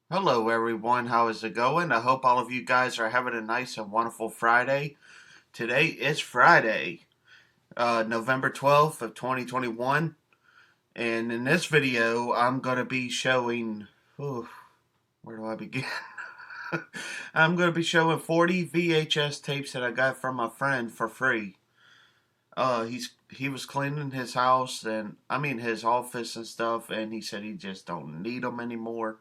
Hello everyone, how is it going? I hope all of you guys are having a nice and wonderful Friday. Today is Friday, November 12th of 2021, and in this video I'm going to be showing, ooh, where do I begin? I'm going to be showing 40 VHS tapes that I got from my friend for free. He was cleaning his house and his office and stuff, and he said he just don't need them anymore,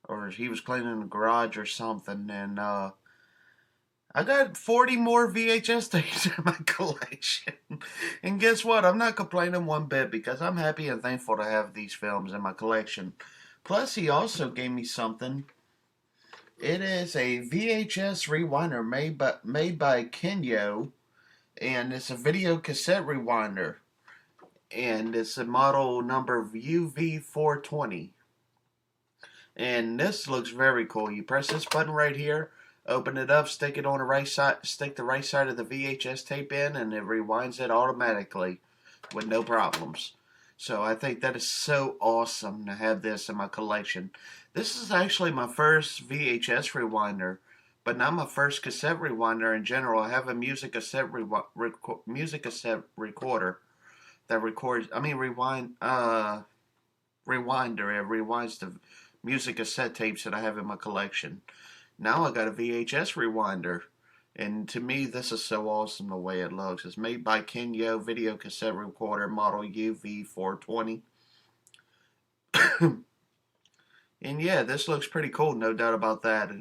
or he was cleaning the garage or something, and I got 40 more VHS tapes in my collection. And guess what? I'm not complaining one bit because I'm happy and thankful to have these films in my collection. Plus, he also gave me something. It is a VHS Rewinder made by Kenyo, and it's a video cassette rewinder. And it's a model number UV420. And this looks very cool. You press this button right here, open it up, stick it on the right side, stick the right side of the VHS tape in, and it rewinds it automatically with no problems. So I think that is so awesome to have this in my collection. This is actually my first VHS rewinder, but not my first cassette rewinder in general. I have a music cassette recorder that records. Rewinder. It rewinds the music cassette tapes that I have in my collection. Now I got a VHS rewinder. And to me, this is so awesome the way it looks. It's made by Kenyo Video Cassette Recorder Model UV420. And yeah, this looks pretty cool, no doubt about that.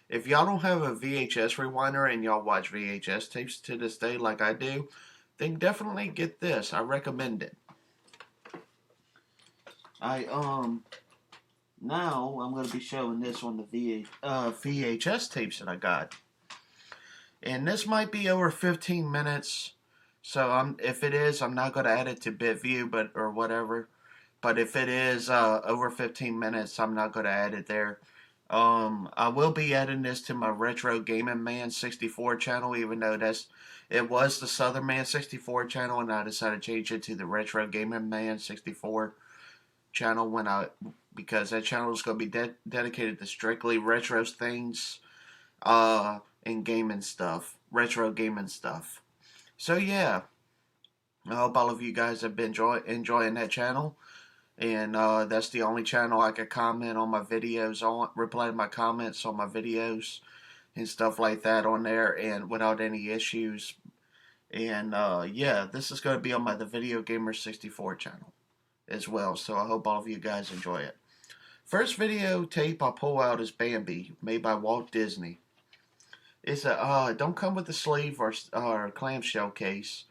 If y'all don't have a VHS rewinder and y'all watch VHS tapes to this day like I do, then definitely get this. I recommend it. I Now I'm going to be showing this on the VHS tapes that I got, and this might be over 15 minutes. So if it is, I'm not going to add it to BitView, or whatever. But if it is over 15 minutes, I'm not going to add it there. I will be adding this to my Retro Gaming Man 64 channel, even though it was the Southern Man 64 channel, and I decided to change it to the Retro Gaming Man 64 channel because that channel is going to be dedicated to strictly retro things, and gaming stuff, retro gaming stuff. So yeah, I hope all of you guys have been enjoying that channel, and that's the only channel I could comment on my videos on, reply to my comments on my videos and stuff like that on there, and without any issues. And yeah, this is going to be on the Video Gamer 64 channel as well. So I hope all of you guys enjoy it. First videotape I pull out is Bambi, made by Walt Disney. It's don't come with a sleeve or clamshell case,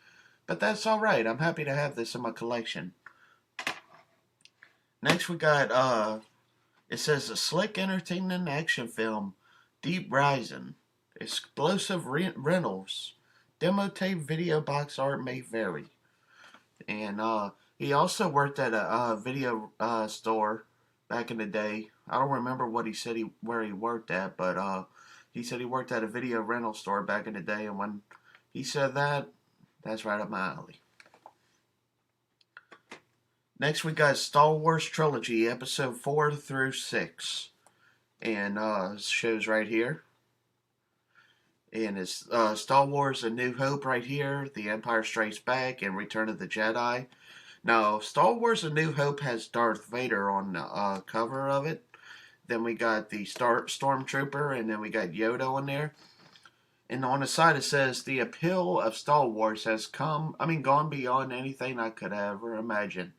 but that's all right. I'm happy to have this in my collection. Next we got it says a slick, entertaining action film, Deep Rising, explosive rentals, demo tape, video box art may vary, and he also worked at a video store back in the day. I don't remember what he said where he worked at, but he said he worked at a video rental store back in the day, and when he said that, that's right up my alley. Next we got Star Wars Trilogy, episode 4 through 6. And shows right here. And it's Star Wars A New Hope right here, The Empire Strikes Back, and Return of the Jedi. Now, Star Wars A New Hope has Darth Vader on the cover of it. Then we got the Stormtrooper, and then we got Yoda on there. And on the side it says, the appeal of Star Wars has gone beyond anything I could ever imagine.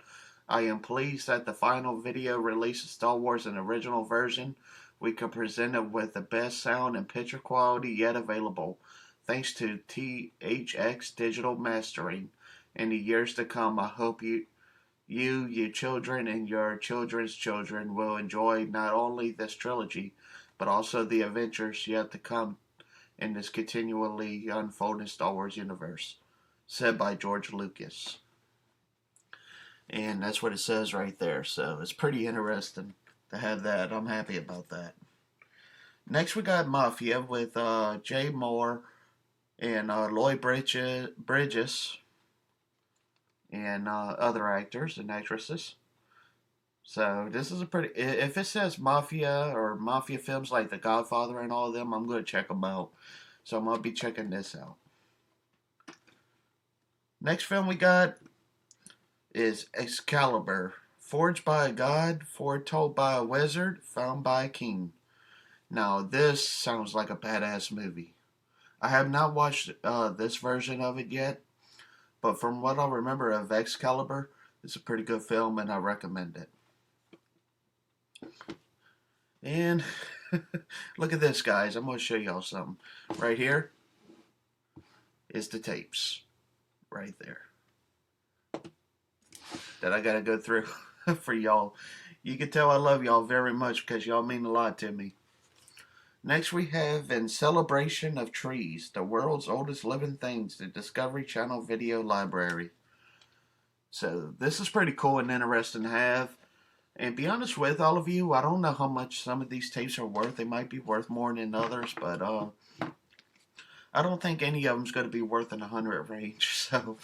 I am pleased that the final video release of Star Wars an original version we can present it with the best sound and picture quality yet available, thanks to THX digital mastering. In the years to come, I hope your children, and your children's children will enjoy not only this trilogy, but also the adventures yet to come in this continually unfolding Star Wars universe, said by George Lucas. And that's what it says right there. So it's pretty interesting to have that. I'm happy about that. Next, we got Mafia with Jay Moore and Lloyd Bridges and other actors and actresses. So this is a pretty. If it says mafia or mafia films like The Godfather and all of them, I'm gonna check them out. So I'm gonna be checking this out. Next film we got is Excalibur. Forged by a god, foretold by a wizard, found by a king. Now this sounds like a badass movie. I have not watched this version of it yet, but from what I remember of Excalibur, it's a pretty good film and I recommend it. And look at this, guys. I'm going to show y'all something. Right here is the tapes. Right there. That I got to go through for y'all. You can tell I love y'all very much because y'all mean a lot to me. Next we have In Celebration of Trees, the world's oldest living things, the Discovery Channel video library. So this is pretty cool and interesting to have. And be honest with all of you, I don't know how much some of these tapes are worth. They might be worth more than others, but I don't think any of them's going to be worth in the 100 range. So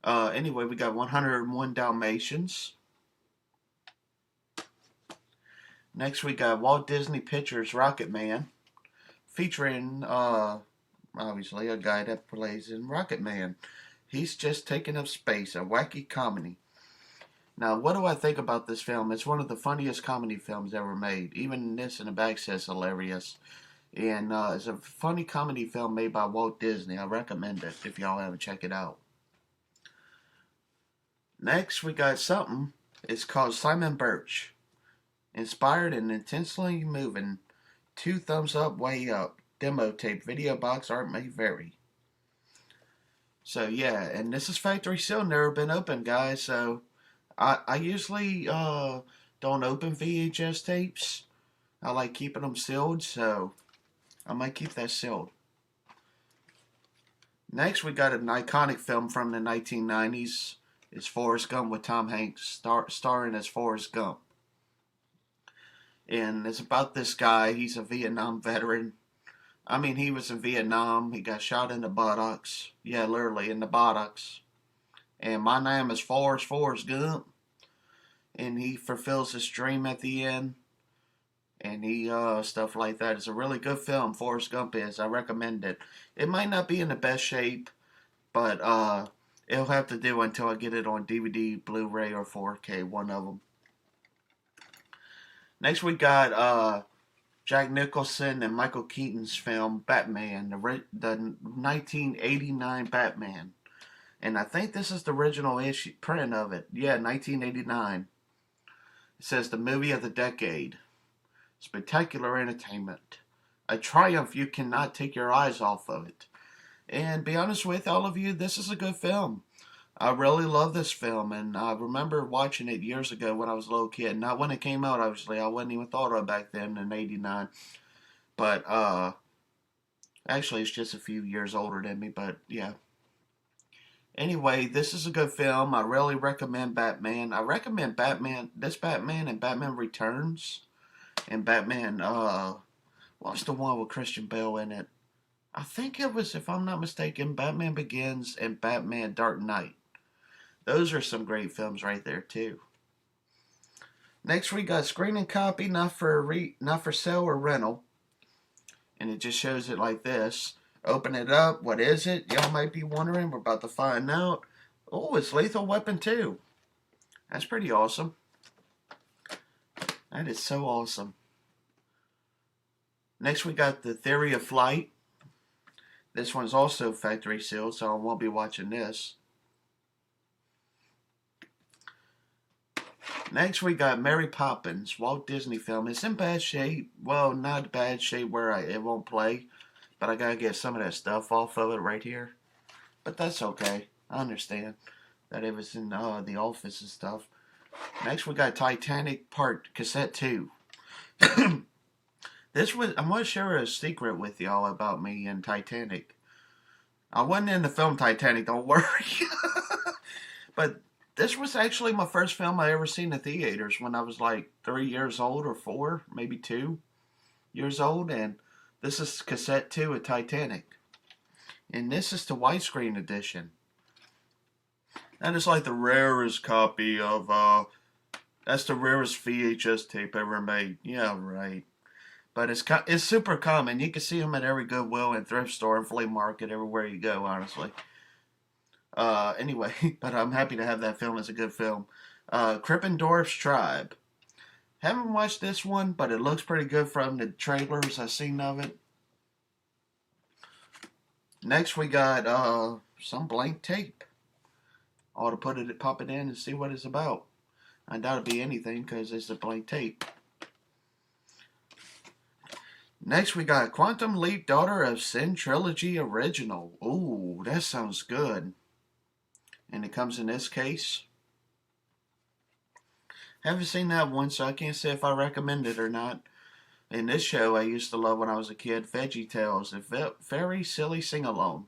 anyway, we got 101 Dalmatians. Next we got Walt Disney Pictures' Rocket Man, featuring obviously a guy that plays in Rocket Man. He's just taking up space, a wacky comedy. Now, what do I think about this film? It's one of the funniest comedy films ever made. Even this in the back says hilarious. And it's a funny comedy film made by Walt Disney. I recommend it if y'all haven't checked it out. Next, we got something. It's called Simon Birch. Inspired and intensely moving. 2 thumbs up, way up. Demo tape, video box, art may vary. So, yeah, and this is factory sealed. Never been opened, guys. So, I usually don't open VHS tapes. I like keeping them sealed, so I might keep that sealed. Next, we got an iconic film from the 1990s. It's Forrest Gump with Tom Hanks starring as Forrest Gump. And it's about this guy. He's a Vietnam veteran. I mean, he was in Vietnam. He got shot in the buttocks. Yeah, literally in the buttocks. And my name is Forrest Gump. And he fulfills his dream at the end. And he, stuff like that. It's a really good film, Forrest Gump is. I recommend it. It might not be in the best shape, but it'll have to do until I get it on DVD, Blu-ray, or 4K, one of them. Next we got Jack Nicholson and Michael Keaton's film Batman, the 1989 Batman. And I think this is the original print of it. Yeah, 1989. It says the movie of the decade. Spectacular entertainment. A triumph you cannot take your eyes off of it. And be honest with all of you, this is a good film. I really love this film, and I remember watching it years ago when I was a little kid. Not when it came out, obviously. I wasn't even thought of it back then in '89. But actually, it's just a few years older than me. But yeah. Anyway, this is a good film. I really recommend Batman. I recommend this Batman and Batman Returns, and Batman. What's the one with Christian Bale in it? I think it was, if I'm not mistaken, Batman Begins and Batman Dark Knight. Those are some great films right there too. Next we got Screen and Copy, not for sale or rental. And it just shows it like this. Open it up. What is it? Y'all might be wondering. We're about to find out. Oh, it's Lethal Weapon 2. That's pretty awesome. That is so awesome. Next we got The Theory of Flight. This one's also factory sealed, so I won't be watching this. Next we got Mary Poppins, Walt Disney film. It's in bad shape. Well, not bad shape where it won't play. But I gotta get some of that stuff off of it right here. But that's okay. I understand that it was in the office and stuff. Next we got Titanic Cassette 2. I'm gonna share a secret with y'all about me and Titanic. I wasn't in the film Titanic, don't worry. But this was actually my first film I ever seen in theaters when I was like 3 years old or 4, maybe 2 years old. And this is Cassette 2 of Titanic. And this is the widescreen edition. That is like the rarest copy of That's the rarest VHS tape ever made. Yeah, right. But it's super common. You can see them at every Goodwill and thrift store and flea market everywhere you go. Honestly. Anyway, but I'm happy to have that film. It's a good film. Krippendorf's Tribe. Haven't watched this one, but it looks pretty good from the trailers I've seen of it. Next, we got some blank tape. I ought to pop it in and see what it's about. I doubt it'll be anything because it's a blank tape. Next, we got Quantum Leap Daughter of Sin Trilogy Original. Ooh, that sounds good. And it comes in this case. Haven't seen that one, so I can't say if I recommend it or not. In this show I used to love when I was a kid, Veggie Tales, a very silly sing-along.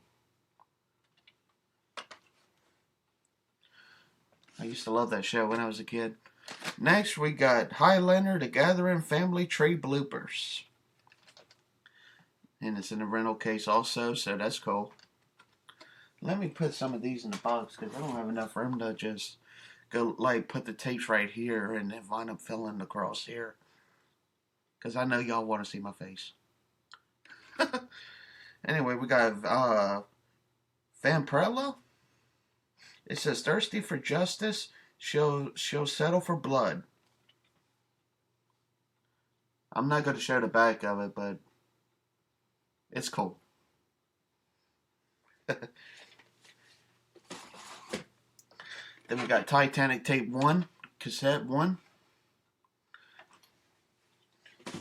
I used to love that show when I was a kid. Next, we got Highlander, The Gathering Family Tree Bloopers. And it's in a rental case also, so that's cool. Let me put some of these in the box, because I don't have enough room to just go, like, put the tapes right here and then wind up filling across here. Because I know y'all want to see my face. Anyway, we got Vampirella. It says, thirsty for justice, she'll settle for blood. I'm not going to show the back of it, but it's cool. Then we got Titanic Tape 1, Cassette 1.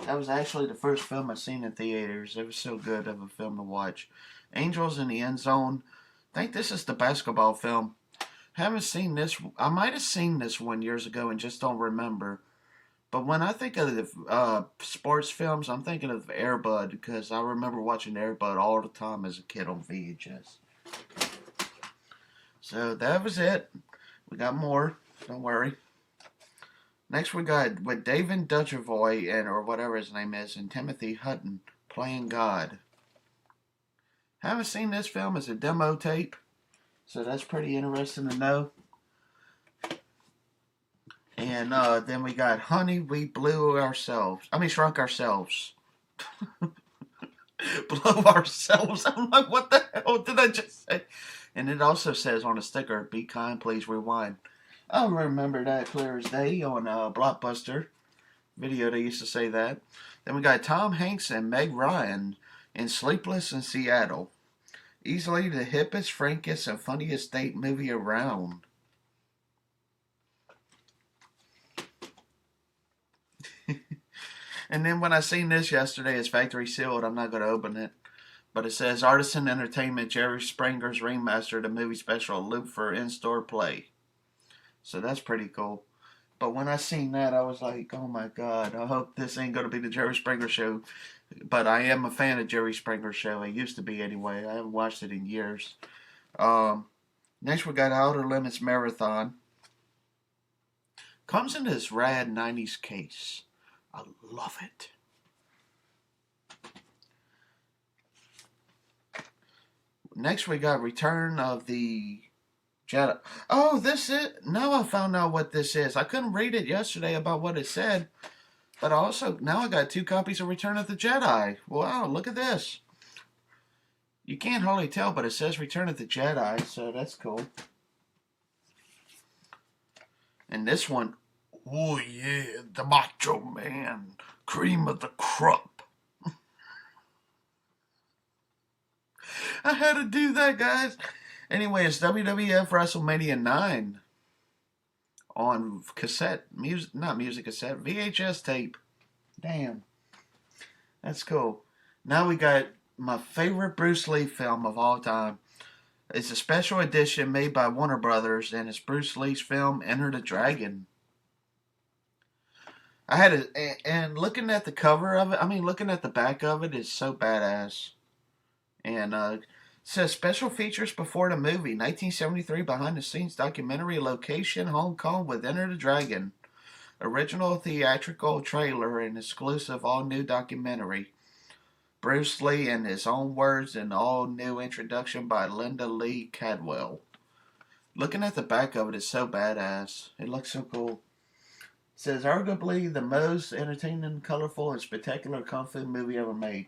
That was actually the first film I seen in theaters. It was so good of a film to watch. Angels in the End Zone. I think this is the basketball film. Haven't seen this. I might have seen this one years ago and just don't remember. But when I think of the sports films, I'm thinking of Air Bud because I remember watching Air Bud all the time as a kid on VHS. So that was it. We got more. Don't worry. Next we got with David Dutchervoy and or whatever his name is and Timothy Hutton playing God. Haven't seen this film as a demo tape, so that's pretty interesting to know. And then we got Honey, We Shrunk Ourselves. Blow ourselves. I'm like, what the hell did I just say? And it also says on the sticker, be kind, please rewind. I remember that clear as day on Blockbuster video. They used to say that. Then we got Tom Hanks and Meg Ryan in Sleepless in Seattle. Easily the hippest, frankest, and funniest date movie around. And then when I seen this yesterday, it's factory sealed. I'm not going to open it. But it says Artisan Entertainment, Jerry Springer's remaster, the movie special, loop for in-store play. So that's pretty cool. But when I seen that, I was like, oh my God, I hope this ain't going to be the Jerry Springer show. But I am a fan of Jerry Springer's show. I used to be anyway. I haven't watched it in years. Next we got Outer Limits Marathon. Comes in this rad 90s case. I love it. Next we got Return of the Jedi. Oh, this is... Now I found out what this is. I couldn't read it yesterday about what it said. But also, now I got 2 copies of Return of the Jedi. Wow, look at this. You can't hardly tell, but it says Return of the Jedi, so that's cool. And this one, oh yeah, the Macho Man, cream of the crop. I had to do that, guys. Anyway, it's WWF WrestleMania 9 on cassette, not music cassette, VHS tape. Damn. That's cool. Now we got my favorite Bruce Lee film of all time. It's a special edition made by Warner Brothers, and it's Bruce Lee's film, Enter the Dragon. I had it, and looking at the cover of it, looking at the back of it is so badass. And it says special features before the movie, 1973 behind the scenes documentary location, Hong Kong with Enter the Dragon. Original theatrical trailer and exclusive all new documentary. Bruce Lee in his own words and all new introduction by Linda Lee Cadwell. Looking at the back of it is so badass. It looks so cool. says arguably the most entertaining, colorful, and spectacular kung fu movie ever made.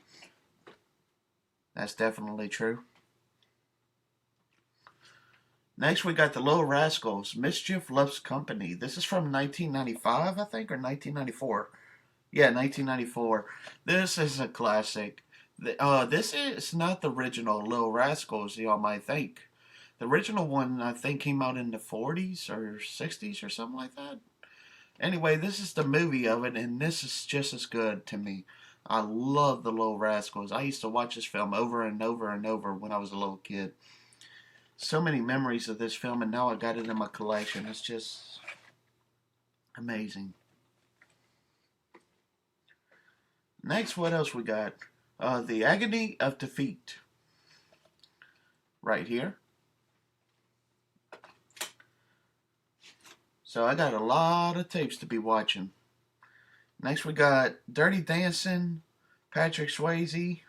That's definitely true. Next, we got The Little Rascals, Mischief Loves Company. This is from 1995, I think, or 1994. Yeah, 1994. This is a classic. This is not the original Little Rascals, y'all might think. The original one, I think, came out in the 40s or 60s or something like that. Anyway, this is the movie of it, and this is just as good to me. I love The Little Rascals. I used to watch this film over and over and over when I was a little kid. So many memories of this film, and now I got it in my collection. It's just amazing. Next, what else we got? The Agony of Defeat. Right here. So I got a lot of tapes to be watching. Next we got Dirty Dancing, Patrick Swayze,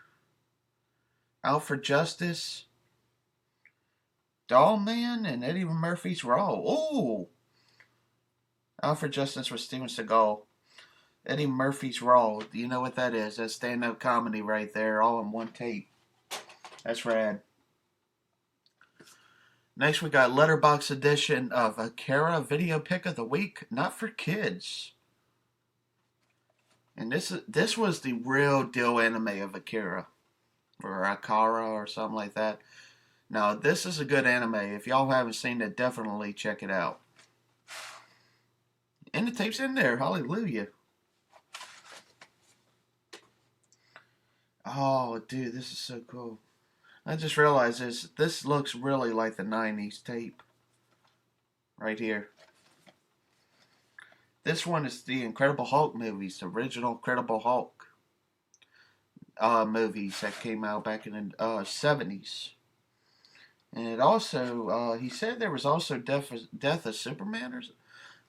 Out for Justice, Doll Man, and Eddie Murphy's Raw. Ooh! Out for Justice with Steven Seagal. Eddie Murphy's Raw. Do you know what that is? That's stand-up comedy right there, all in one tape. That's rad. Next, we got Letterboxd edition of Akira Video Pick of the Week, not for kids. And this was the real deal anime of Akira, or Akira, or something like that. Now, this is a good anime. If y'all haven't seen it, definitely check it out. And the tape's in there. Hallelujah. Oh, dude, this is so cool. I just realized this looks really like the 90s tape. Right here. This one is the Incredible Hulk movies, the original Incredible Hulk movies that came out back in the 70s. And it also, he said there was also Death of Superman, or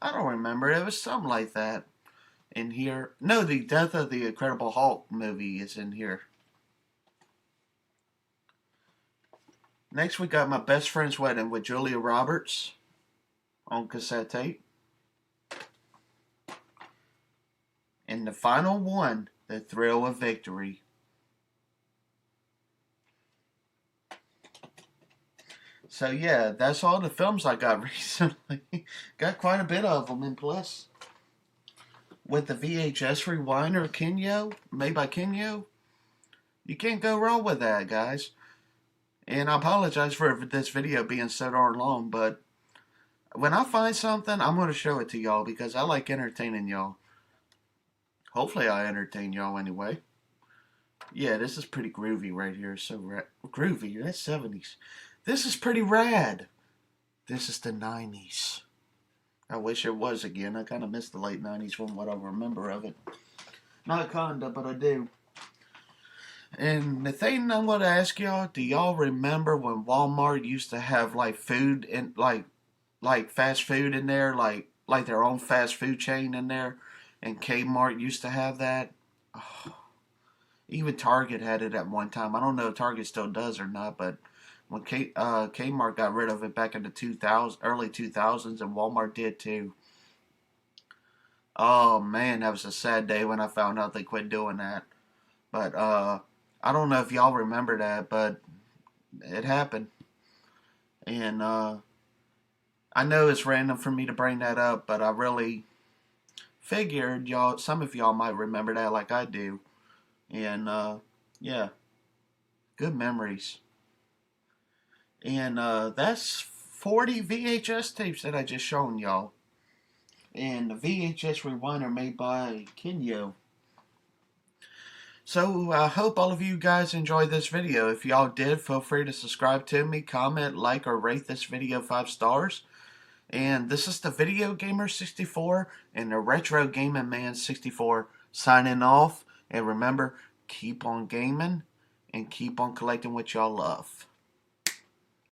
I don't remember. It was something like that in here. No, the Death of the Incredible Hulk movie is in here. Next, we got My Best Friend's Wedding with Julia Roberts on cassette tape. And the final one, The Thrill of Victory. So yeah, that's all the films I got recently. Got quite a bit of them, and plus, with the VHS Rewinder Kenyo, made by Kenyo, you can't go wrong with that, guys. And I apologize for this video being so darn long, but when I find something, I'm going to show it to y'all because I like entertaining y'all. Hopefully I entertain y'all anyway. Yeah, this is pretty groovy right here. So groovy, that's 70s. This is pretty rad. This is the 90s. I wish it was again. I kind of miss the late 90s from what I remember of it. Not kinda, but I do. And the thing I'm going to ask y'all, do y'all remember when Walmart used to have like food and like fast food in there, like their own fast food chain in there, and Kmart used to have that? Oh, even Target had it at one time. I don't know if Target still does or not, but when Kmart got rid of it back in the early 2000s, and Walmart did too. Oh man, that was a sad day when I found out they quit doing that. But I don't know if y'all remember that, but it happened. And I know it's random for me to bring that up, but I really figured some of y'all might remember that like I do. And yeah, good memories. And that's 40 VHS tapes that I just shown y'all. And the VHS Rewinder made by Kenyo. So I hope all of you guys enjoyed this video. If y'all did, feel free to subscribe to me, comment, like, or rate this video 5 stars. And this is the Video Gamer 64 and the Retro Gaming Man 64 signing off. And remember, keep on gaming and keep on collecting what y'all love.